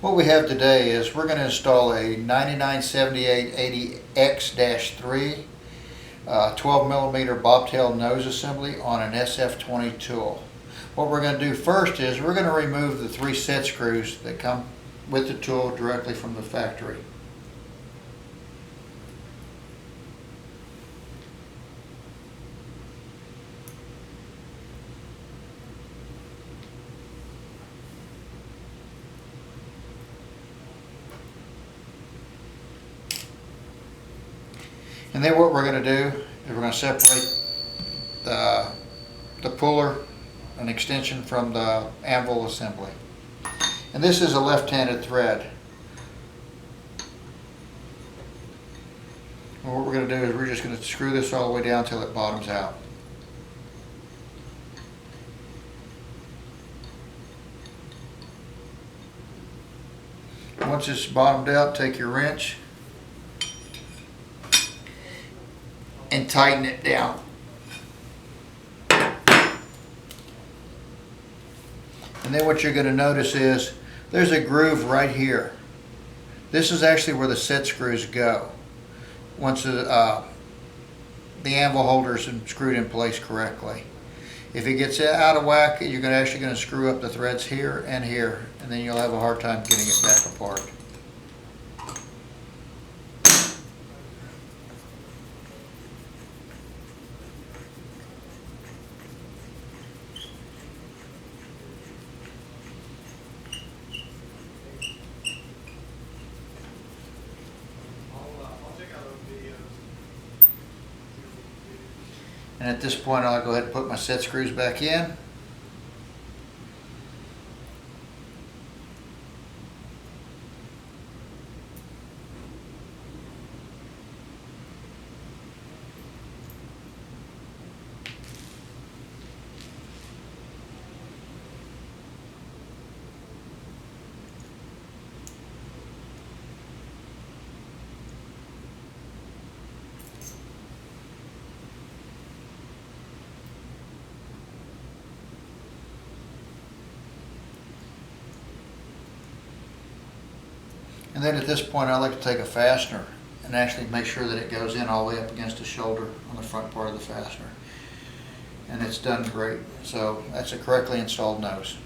What we have today is we're going to install a 99-7880X-3 12mm BobTail nose assembly on an SF20 tool. What we're going to do first is we're going to remove the 3 set screws that come with the tool directly from the factory. And then what we're going to do is we're going to separate the puller and extension from the anvil assembly. And this is a left-handed thread. And what we're going to do is we're just going to screw this all the way down until it bottoms out. Once it's bottomed out, take your wrench and tighten it down. And then what you're going to notice is there's a groove right here. This is actually where the set screws go once the anvil holder's screwed in place correctly. If it gets out of whack, you're actually going to screw up the threads here, and then you'll have a hard time getting it back apart. And at this point, I'll go ahead and put my set screws back in. And then at this point, I like to take a fastener and actually make sure that it goes in all the way up against the shoulder on the front part of the fastener. And it's done great. So that's a correctly installed nose.